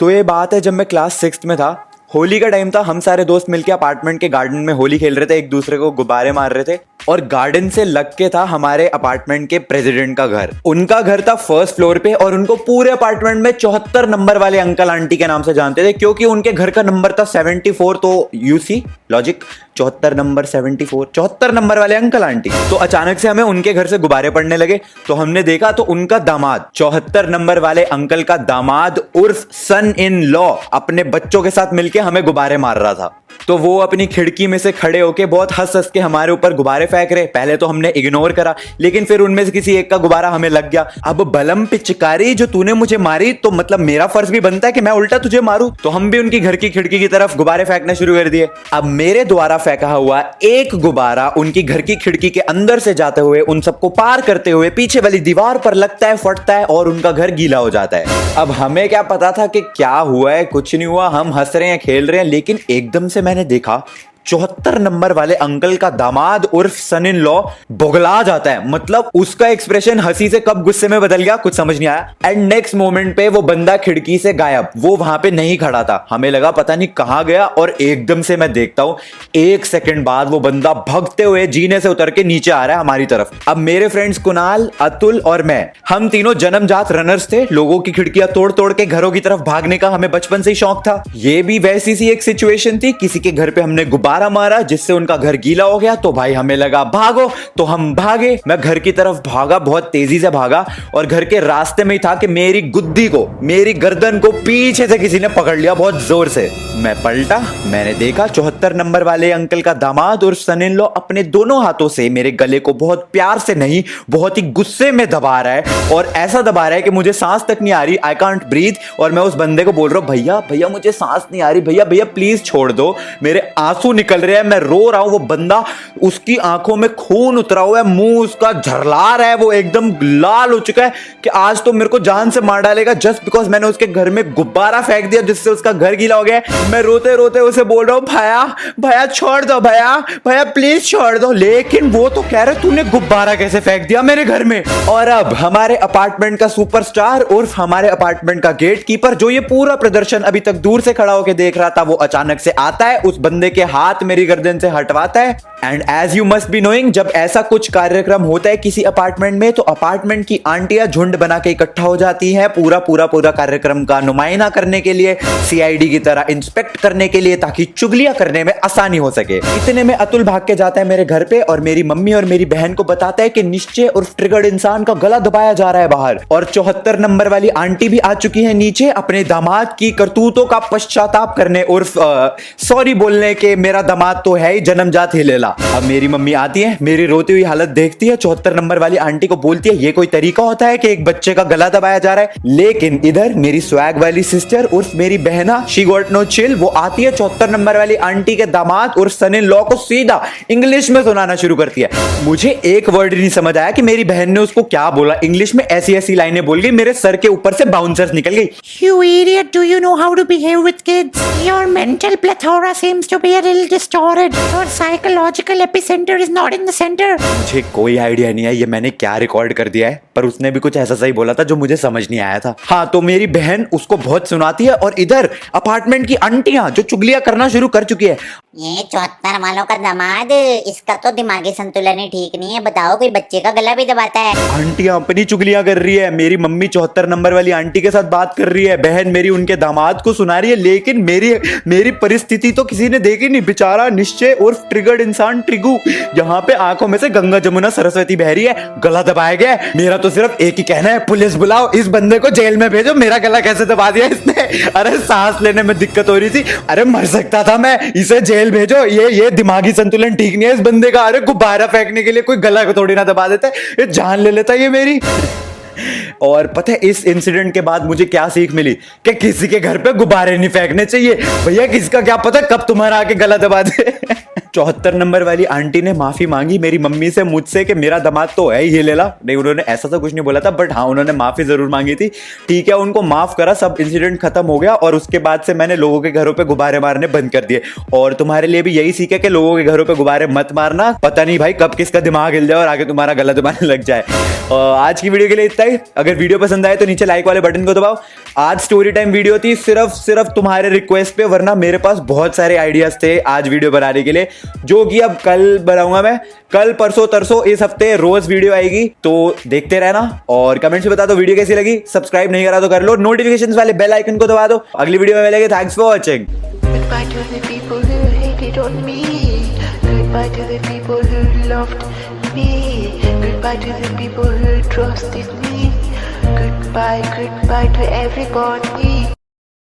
तो ये बात है जब मैं क्लास 6 में था, होली का टाइम था। हम सारे दोस्त मिलके अपार्टमेंट के गार्डन में होली खेल रहे थे, एक दूसरे को गुब्बारे मार रहे थे। और गार्डन से लग के था हमारे अपार्टमेंट के प्रेसिडेंट का घर। उनका घर था फर्स्ट फ्लोर पे और उनको पूरे अपार्टमेंट में 74 नंबर वाले अंकल आंटी के नाम से जानते थे, क्योंकि उनके घर का नंबर था 74। तो यूसी लॉजिक, 74 नंबर 74, 74 नंबर वाले अंकल आंटी। तो अचानक से हमें उनके घर से गुब्बारे पड़ने लगे, तो हमने देखा तो उनका दामाद, 74 नंबर वाले अंकल का दामाद उर्फ सन इन लॉ, अपने बच्चों के साथ मिलके हमें गुब्बारे मार रहा था। तो वो अपनी खिड़की में से खड़े होके बहुत हंस हंस के हमारे ऊपर गुब्बारे फेंक रहे। पहले तो हमने इग्नोर करा, लेकिन फिर उनमें से किसी एक का गुब्बारा हमें लग गया। अब बलम पिचकारी जो तूने मुझे मारी, तो मतलब मेरा फर्ज भी बनता है कि मैं उल्टा तुझे मारूं। तो हम भी उनकी घर की खिड़की की तरफ गुब्बारे फेंकना शुरू कर दिए। अब मेरे द्वारा फेंका हुआ एक गुब्बारा उनकी घर की खिड़की के अंदर से जाते हुए, उन सबको पार करते हुए पीछे वाली दीवार पर लगता है, फटता है और उनका घर गीला हो जाता है। अब हमें क्या पता था कि क्या हुआ है, कुछ नहीं हुआ, हम हंस रहे हैं, खेल रहे हैं। लेकिन एकदम से मैंने देखा 74 नंबर वाले अंकल का दामाद उर्फ सन इन लॉ बोगला जाता है। मतलब उसका एक्सप्रेशन हंसी से कब गुस्से में बदल गया कुछ समझ नहीं आया। एंड नेक्स्ट मोमेंट पे वो बंदा खिड़की से गायब, वो वहां पे नहीं खड़ा था। हमें लगा पता नहीं कहां गया, और एकदम से मैं देखता हूं 1 सेकंड बाद वो बंदा भगते हुए जीने से उतर के नीचे आ रहा है हमारी तरफ। अब मेरे फ्रेंड्स कुणाल, अतुल और मैं, हम तीनों जन्मजात रनर्स थे। लोगों की खिड़कियां तोड़ तोड़ के घरों की तरफ भागने का हमें बचपन से ही शौक था। ये भी वैसी सी एक सिचुएशन थी, किसी के घर पे हमने गुब्बारा मारा जिससे उनका घर गीला हो गया। तो भाई हमें लगा भागो, तो हम भागे। मैं घर की तरफ भागा, बहुत तेजी से भागा, और घर के रास्ते में ही था कि मेरी गुद्दी को, मेरी गर्दन को पीछे से किसी ने पकड़ लिया बहुत जोर से। मैं पलटा, मैंने देखा 74 नंबर वाले अंकल का दामाद और सन इन लॉ अपने दोनों हाथों से मेरे गले को बहुत प्यार से नहीं, बहुत ही गुस्से में दबा रहा है, और ऐसा दबा रहा है कि मुझे सांस तक नहीं आ रही। I can't breathe. और मैं उस बंदे को बोल रहा हूं, भैया भैया मुझे सांस नहीं आ रही, भैया भैया प्लीज छोड़ दो, मेरे आंसू निकल रहे हैं, मैं रो रहा हूं। वो बंदा, उसकी आंखों में खून उतरा हुआ है, मुंह उसका झरला रहा है, वो एकदम लाल हो चुका है कि आज तो मेरे को जान से मार डालेगा, जस्ट बिकॉज मैंने उसके घर में गुब्बारा फेंक दिया जिससे उसका घर गीला हो गया। मैं रोते रोते उसे बोल रहा हूं, भैया भैया छोड़ दो, भैया भैया प्लीज छोड़ दो। लेकिन वो तो कह रहे तूने गुब्बारा कैसे फेंक दिया मेरे घर में। और अब हमारे अपार्टमेंट का सुपरस्टार उर्फ हमारे अपार्टमेंट का गेट कीपर, जो ये पूरा प्रदर्शन अभी तक दूर से खड़ा होकर देख रहा था, वो अचानक से आता है, उस बंदे के हाथ मेरी गर्दन से हटवाता है। And as you must be knowing, जब ऐसा कुछ कार्यक्रम होता है किसी अपार्टमेंट में, तो अपार्टमेंट की आंटियां झुंड बना के इकट्ठा हो जाती हैं पूरा कार्यक्रम का नुमाइंदा करने के लिए, सीआईडी की तरह इंस्पेक्ट करने के लिए, ताकि चुगलियां करने में आसानी हो सके। इतने में अतुल भाग के जाता है मेरे घर पे और मेरी मम्मी और मेरी बहन को बताता है कि निश्चय उर्फ ट्रिगर्ड इंसान का गला दबाया जा रहा है बाहर। और 74 नंबर वाली आंटी भी आ चुकी है नीचे, अपने दामाद की करतूतों का पश्चाताप करने उर्फ सॉरी बोलने के। मेरा दामाद तो है ही जन्मजात हिलेला। अब मेरी मम्मी आती है, मेरी रोती हुई हालत देखती है, 74 नंबर वाली आंटी को बोलती है, ये कोई तरीका होता है कि एक बच्चे का गला दबाया जा रहा है। लेकिन इधर मेरी स्वैग वाली सिस्टर उर्फ मेरी बहना, शी गॉट नो चिल, वो आती है 74 नंबर वाली आंटी के दामाद उर्फ सन इन लॉ को सीधा इंग्लिश में सुनाना शुरू करती है। मुझे एक वर्ड नहीं समझ आया कि मेरी बहन ने उसको क्या बोला। इंग्लिश में ऐसी ऐसी लाइनें बोल गई, मेरे सर के ऊपर से बाउंसर्स निकल गई। You idiot, do you know how to behave with kids? Your mental plethora seems to be a little distorted. Your psychological epicenter is not in the center. मुझे कोई आइडिया नहीं है ये मैंने क्या रिकॉर्ड कर दिया है, पर उसने भी कुछ ऐसा सही बोला था जो मुझे समझ नहीं आया था। हाँ, तो मेरी बहन उसको बहुत सुनाती है, और इधर अपार्टमेंट की आंटियां जो चुगलियां करना शुरू कर चुकी है। ये 74 वालों का दामाद, इसका तो दिमागी संतुलन ही ठीक नहीं है। बताओ, कोई बच्चे का गला भी दबाता है। आंटियां अपनी चुगलियां कर रही है, मेरी मम्मी 74 नंबर वाली आंटी के साथ बात कर रही है, बहन मेरी उनके दामाद को सुना रही है। लेकिन मेरी परिस्थिति तो किसी ने देखी नहीं। बेचारा निश्चय उर्फ ट्रिगर्ड इंसान ट्रिगू, यहाँ पे आंखों में से गंगा जमुना सरस्वती बह रही है, गला दबाया गया। मेरा तो सिर्फ एक ही कहना है, पुलिस बुलाओ, इस बंदे को जेल में भेजो। मेरा गला कैसे दबा दिया इसने? अरे सांस लेने में दिक्कत हो रही थी, अरे मर सकता था मैं, इसे जेल भेजो। ये दिमागी संतुलन ठीक नहीं है इस बंदे का। अरे गुब्बारा फेंकने के लिए कोई गला को थोड़ी ना दबा देता है, ये जान ले लेता है ये मेरी। और पता है इस इंसिडेंट के बाद मुझे क्या सीख मिली कि किसी के घर पे गुब्बारे नहीं फेंकने चाहिए। भैया किसका क्या पता कब तुम्हारा आके गला दबा दे। 74 नंबर वाली आंटी ने माफी मांगी मेरी मम्मी से, मुझसे, कि मेरा दामाद तो है ही लेला। नहीं, उन्होंने ऐसा तो कुछ नहीं बोला था, बट हाँ उन्होंने माफी जरूर मांगी थी। ठीक है, उनको माफ करा, सब इंसिडेंट खत्म हो गया और उसके बाद से मैंने लोगों के घरों पे गुब्बारे मारने बंद कर दिए। और तुम्हारे लिए भी यही सीख है कि लोगों के घरों पे गुब्बारे मत मारना, पता नहीं भाई कब किसका दिमाग हिल जाए और आगे तुम्हारा गला दबाने लग जाए। आज की वीडियो के लिए इतना ही। अगर वीडियो पसंद आए तो नीचे लाइक वाले बटन को दबाओ। आज स्टोरी टाइम वीडियो थी सिर्फ तुम्हारे रिक्वेस्ट पे, वरना मेरे पास बहुत सारे आइडियाज थे आज वीडियो बनाने के लिए, जो कि अब कल बनाऊंगा मैं। कल, परसों, तरसों, इस हफ्ते रोज वीडियो आएगी, तो देखते रहना और कमेंट से बता दो वीडियो कैसी लगी। सब्सक्राइब नहीं करा तो कर लो, नोटिफिकेशंस वाले बेल आइकन को दबा दो। अगली वीडियो में मिलेंगे। Thanks for watching. Goodbye to the people who hated on me. Goodbye to the people who loved me. Goodbye to the people who trusted me. Goodbye to everybody.